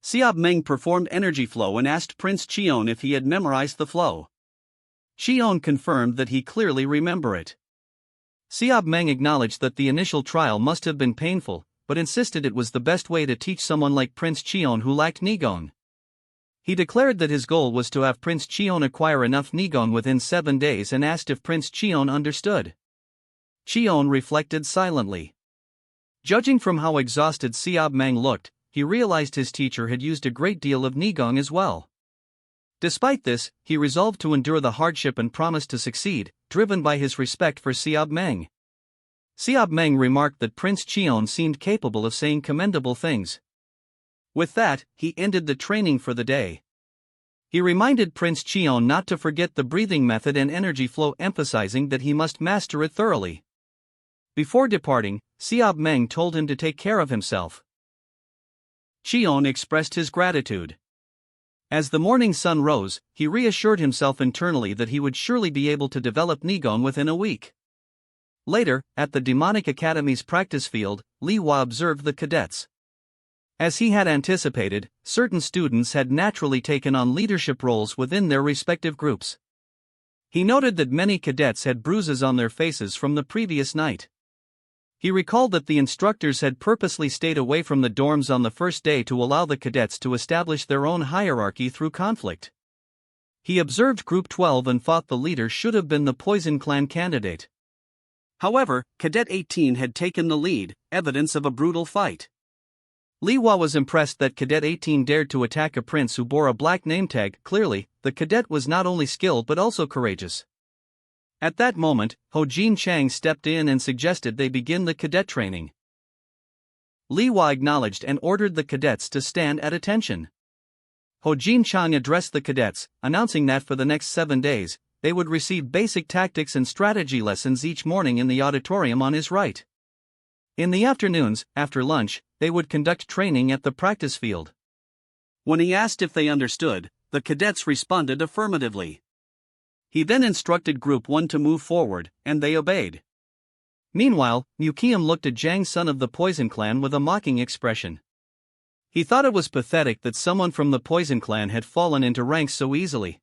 Siab Meng performed energy flow and asked Prince Cheon if he had memorized the flow. Cheon confirmed that he clearly remembered it. Siab Meng acknowledged that the initial trial must have been painful, but insisted it was the best way to teach someone like Prince Cheon who lacked Nigong. He declared that his goal was to have Prince Cheon acquire enough Nigong within 7 days and asked if Prince Cheon understood. Cheon reflected silently. Judging from how exhausted Siab Meng looked, he realized his teacher had used a great deal of Nigong as well. Despite this, he resolved to endure the hardship and promised to succeed, driven by his respect for Siab Meng. Siab Meng remarked that Prince Cheon seemed capable of saying commendable things. With that, he ended the training for the day. He reminded Prince Cheon not to forget the breathing method and energy flow, emphasizing that he must master it thoroughly. Before departing, Siab Meng told him to take care of himself. Cheon expressed his gratitude. As the morning sun rose, he reassured himself internally that he would surely be able to develop Nigong within a week. Later, at the Demonic Academy's practice field, Li Hua observed the cadets. As he had anticipated, certain students had naturally taken on leadership roles within their respective groups. He noted that many cadets had bruises on their faces from the previous night. He recalled that the instructors had purposely stayed away from the dorms on the first day to allow the cadets to establish their own hierarchy through conflict. He observed Group 12 and thought the leader should have been the Poison Clan candidate. However, Cadet 18 had taken the lead, evidence of a brutal fight. Li Hua was impressed that Cadet 18 dared to attack a prince who bore a black name tag. Clearly, the cadet was not only skilled but also courageous. At that moment, Ho Jin Chang stepped in and suggested they begin the cadet training. Li Hua acknowledged and ordered the cadets to stand at attention. Ho Jin Chang addressed the cadets, announcing that for the next 7 days, they would receive basic tactics and strategy lessons each morning in the auditorium on his right. In the afternoons, after lunch, they would conduct training at the practice field. When he asked if they understood, the cadets responded affirmatively. He then instructed Group 1 to move forward, and they obeyed. Meanwhile, Mukiam looked at Jang Sun of the Poison Clan with a mocking expression. He thought it was pathetic that someone from the Poison Clan had fallen into ranks so easily.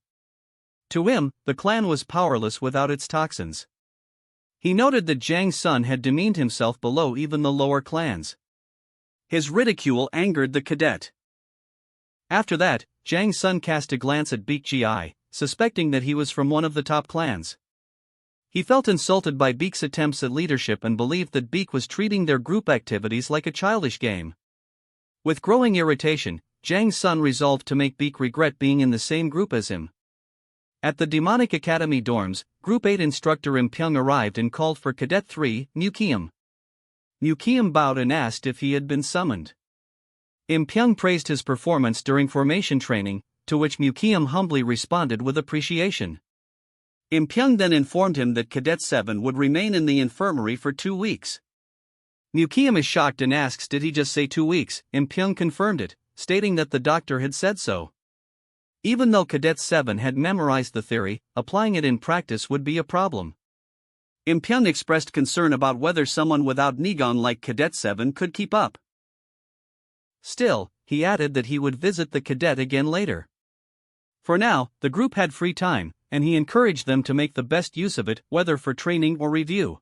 To him, the clan was powerless without its toxins. He noted that Jang Sun had demeaned himself below even the lower clans. His ridicule angered the cadet. After that, Jang Sun cast a glance at Beek Gi, suspecting that he was from one of the top clans. He felt insulted by Beek's attempts at leadership and believed that Beek was treating their group activities like a childish game. With growing irritation, Jang Sun resolved to make Beek regret being in the same group as him. At the Demonic Academy dorms, Group 8 instructor Im Pyung arrived and called for Cadet 3, Mukiam. Mukiam bowed and asked if he had been summoned. Im Pyung praised his performance during formation training, to which Mukiam humbly responded with appreciation. Im Pyung then informed him that Cadet 7 would remain in the infirmary for 2 weeks. Mukiam is shocked and asks, did he just say 2 weeks? Im Pyung confirmed it, stating that the doctor had said so. Even though Cadet 7 had memorized the theory, applying it in practice would be a problem. Im Pyung expressed concern about whether someone without Nigong like Cadet 7 could keep up. Still, he added that he would visit the cadet again later. For now, the group had free time, and he encouraged them to make the best use of it, whether for training or review.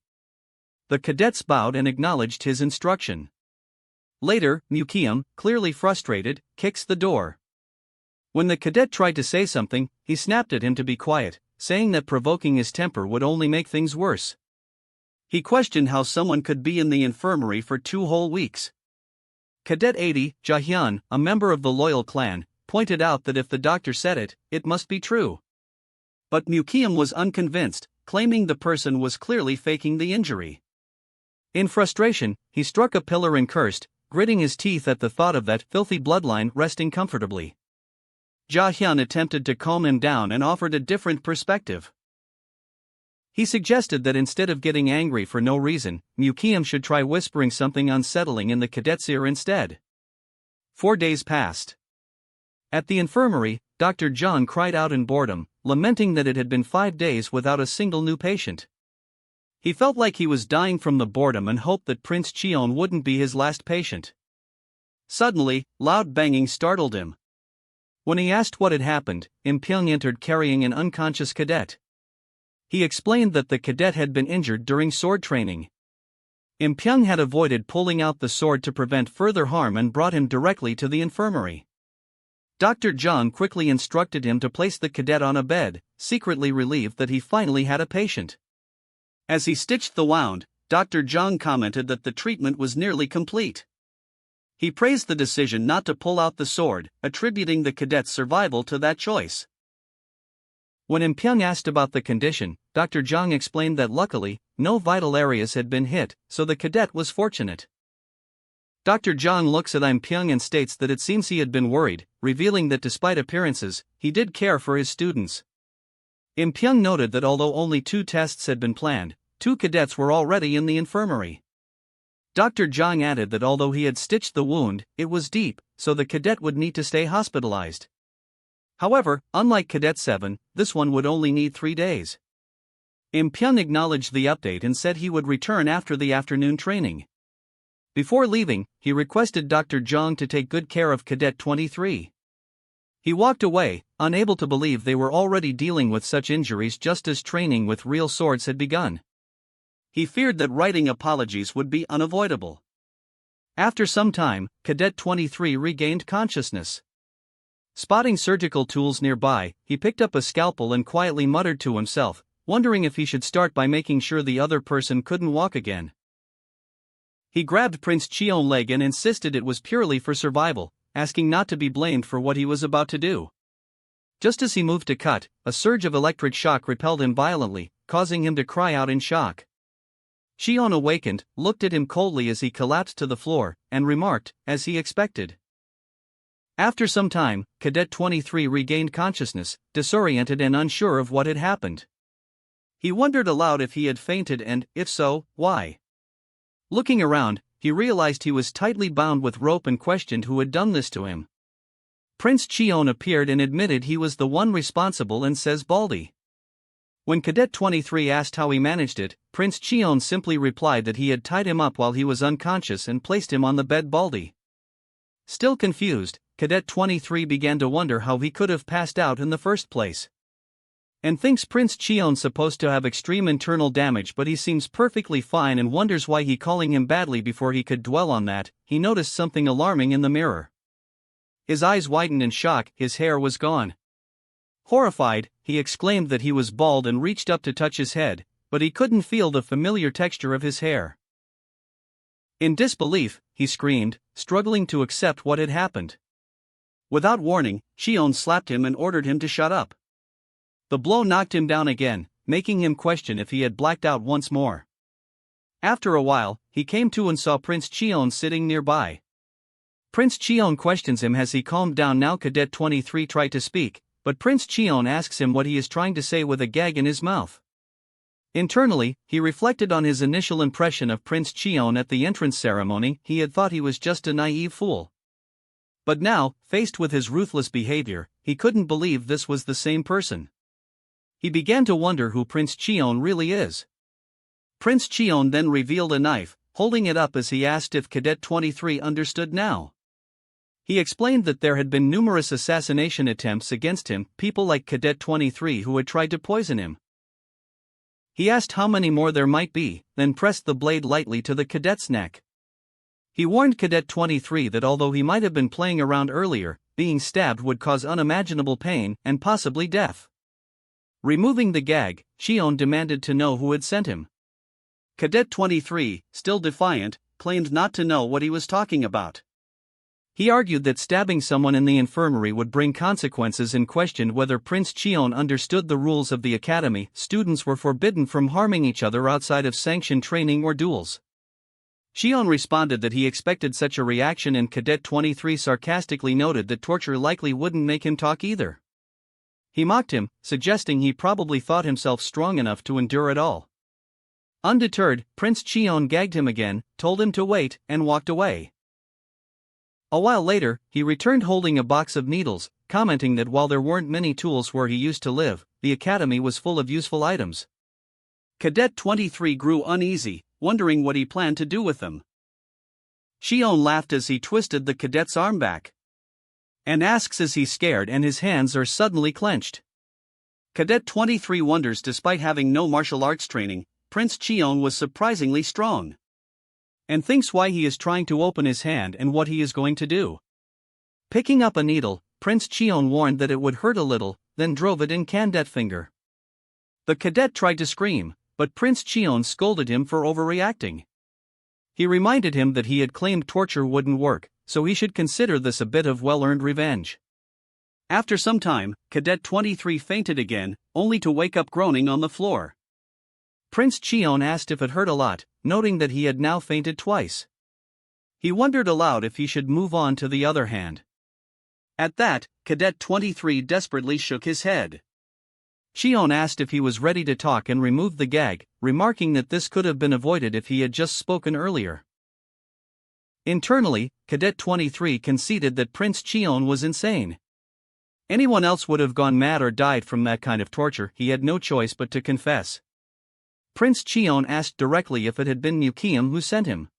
The cadets bowed and acknowledged his instruction. Later, Mukiam, clearly frustrated, kicks the door. When the cadet tried to say something, he snapped at him to be quiet, saying that provoking his temper would only make things worse. He questioned how someone could be in the infirmary for 2 whole weeks. Cadet 80, Jahyun, a member of the loyal clan, pointed out that if the doctor said it, it must be true. But Mukiam was unconvinced, claiming the person was clearly faking the injury. In frustration, he struck a pillar and cursed, gritting his teeth at the thought of that filthy bloodline resting comfortably. Jahyun attempted to calm him down and offered a different perspective. He suggested that instead of getting angry for no reason, Mukiam should try whispering something unsettling in the cadet's ear instead. 4 days passed. At the infirmary, Dr. John cried out in boredom, lamenting that it had been 5 days without a single new patient. He felt like he was dying from the boredom and hoped that Prince Cheon wouldn't be his last patient. Suddenly, loud banging startled him. When he asked what had happened, Im-pyung entered carrying an unconscious cadet. He explained that the cadet had been injured during sword training. Im-pyung had avoided pulling out the sword to prevent further harm and brought him directly to the infirmary. Dr. Jung quickly instructed him to place the cadet on a bed, secretly relieved that he finally had a patient. As he stitched the wound, Dr. Jung commented that the treatment was nearly complete. He praised the decision not to pull out the sword, attributing the cadet's survival to that choice. When Im-pyung asked about the condition, Dr. Jung explained that luckily, no vital areas had been hit, so the cadet was fortunate. Dr. Jung looks at Im-pyung and states that it seems he had been worried, revealing that despite appearances, he did care for his students. Im-pyung noted that although only 2 tests had been planned, 2 cadets were already in the infirmary. Dr. Jung added that although he had stitched the wound, it was deep, so the cadet would need to stay hospitalized. However, unlike Cadet 7, this one would only need 3 days. Im-pyung acknowledged the update and said he would return after the afternoon training. Before leaving, he requested Dr. Jung to take good care of Cadet 23. He walked away, unable to believe they were already dealing with such injuries just as training with real swords had begun. He feared that writing apologies would be unavoidable. After some time, Cadet 23 regained consciousness. Spotting surgical tools nearby, he picked up a scalpel and quietly muttered to himself, wondering if he should start by making sure the other person couldn't walk again. He grabbed Prince Cheon's leg and insisted it was purely for survival, asking not to be blamed for what he was about to do. Just as he moved to cut, a surge of electric shock repelled him violently, causing him to cry out in shock. Cheon awakened, looked at him coldly as he collapsed to the floor, and remarked, as he expected. After some time, Cadet 23 regained consciousness, disoriented and unsure of what had happened. He wondered aloud if he had fainted and, if so, why. Looking around, he realized he was tightly bound with rope and questioned who had done this to him. Prince Cheon appeared and admitted he was the one responsible and says baldy. When Cadet 23 asked how he managed it, Prince Cheon simply replied that he had tied him up while he was unconscious and placed him on the bed baldy. Still confused, Cadet 23 began to wonder how he could have passed out in the first place. And thinks Prince Cheon's supposed to have extreme internal damage but he seems perfectly fine and wonders why he calling him badly. Before he could dwell on that, he noticed something alarming in the mirror. His eyes widened in shock, his hair was gone. Horrified, he exclaimed that he was bald and reached up to touch his head, but he couldn't feel the familiar texture of his hair. In disbelief, he screamed, struggling to accept what had happened. Without warning, Cheon slapped him and ordered him to shut up. The blow knocked him down again, making him question if he had blacked out once more. After a while, he came to and saw Prince Cheon sitting nearby. Prince Cheon questions him as he calmed down. Now Cadet 23 tried to speak, but Prince Cheon asks him what he is trying to say with a gag in his mouth. Internally, he reflected on his initial impression of Prince Cheon at the entrance ceremony. He had thought he was just a naive fool. But now, faced with his ruthless behavior, he couldn't believe this was the same person. He began to wonder who Prince Cheon really is. Prince Cheon then revealed a knife, holding it up as he asked if Cadet 23 understood now. He explained that there had been numerous assassination attempts against him, people like Cadet 23 who had tried to poison him. He asked how many more there might be, then pressed the blade lightly to the cadet's neck. He warned Cadet 23 that although he might have been playing around earlier, being stabbed would cause unimaginable pain and possibly death. Removing the gag, Cheon demanded to know who had sent him. Cadet 23, still defiant, claimed not to know what he was talking about. He argued that stabbing someone in the infirmary would bring consequences and questioned whether Prince Cheon understood the rules of the academy. Students were forbidden from harming each other outside of sanctioned training or duels. Cheon responded that he expected such a reaction, and Cadet 23 sarcastically noted that torture likely wouldn't make him talk either. He mocked him, suggesting he probably thought himself strong enough to endure it all. Undeterred, Prince Cheon gagged him again, told him to wait, and walked away. A while later, he returned holding a box of needles, commenting that while there weren't many tools where he used to live, the academy was full of useful items. Cadet 23 grew uneasy, wondering what he planned to do with them. Shion laughed as he twisted the cadet's arm back. And asks, is he scared, and his hands are suddenly clenched. Cadet 23 wonders, despite having no martial arts training, Prince Cheon was surprisingly strong. And thinks why he is trying to open his hand and what he is going to do. Picking up a needle, Prince Cheon warned that it would hurt a little, then drove it in cadet finger. The cadet tried to scream, but Prince Cheon scolded him for overreacting. He reminded him that he had claimed torture wouldn't work, so he should consider this a bit of well-earned revenge. After some time, Cadet 23 fainted again, only to wake up groaning on the floor. Prince Cheon asked if it hurt a lot, noting that he had now fainted twice. He wondered aloud if he should move on to the other hand. At that, Cadet 23 desperately shook his head. Cheon asked if he was ready to talk and removed the gag, remarking that this could have been avoided if he had just spoken earlier. Internally, Cadet 23 conceded that Prince Cheon was insane. Anyone else would have gone mad or died from that kind of torture. He had no choice but to confess. Prince Cheon asked directly if it had been Mukium who sent him.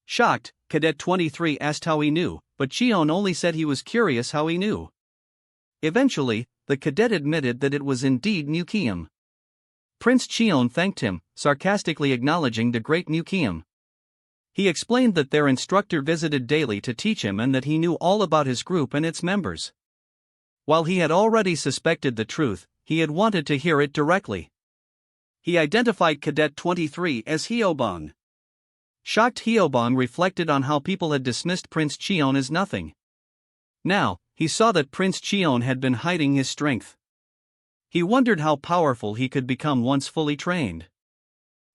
Shocked, Cadet 23 asked how he knew, but Cheon only said he was curious how he knew. Eventually, the cadet admitted that it was indeed Mukium. Prince Cheon thanked him, sarcastically acknowledging the great Mukium. He explained that their instructor visited daily to teach him and that he knew all about his group and its members. While he had already suspected the truth, he had wanted to hear it directly. He identified Cadet 23 as Hyobong. Shocked, Hyobong reflected on how people had dismissed Prince Cheon as nothing. Now, he saw that Prince Cheon had been hiding his strength. He wondered how powerful he could become once fully trained.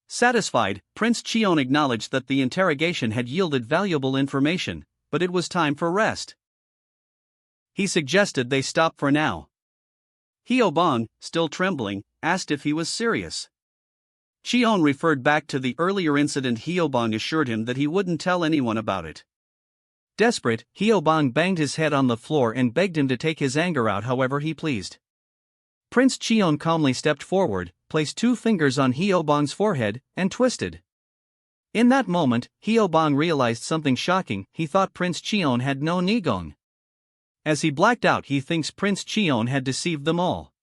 Satisfied, Prince Cheon acknowledged that the interrogation had yielded valuable information, but it was time for rest. He suggested they stop for now. Hyobong, still trembling, asked if he was serious. Cheon referred back to the earlier incident. Hyobong assured him that he wouldn't tell anyone about it. Desperate, Hyobong banged his head on the floor and begged him to take his anger out however he pleased. Prince Cheon calmly stepped forward, placed 2 fingers on Hyobong's forehead, and twisted. In that moment, Hyobong realized something shocking. He thought Prince Cheon had no Nigong. As he blacked out, he thinks Prince Cheon had deceived them all.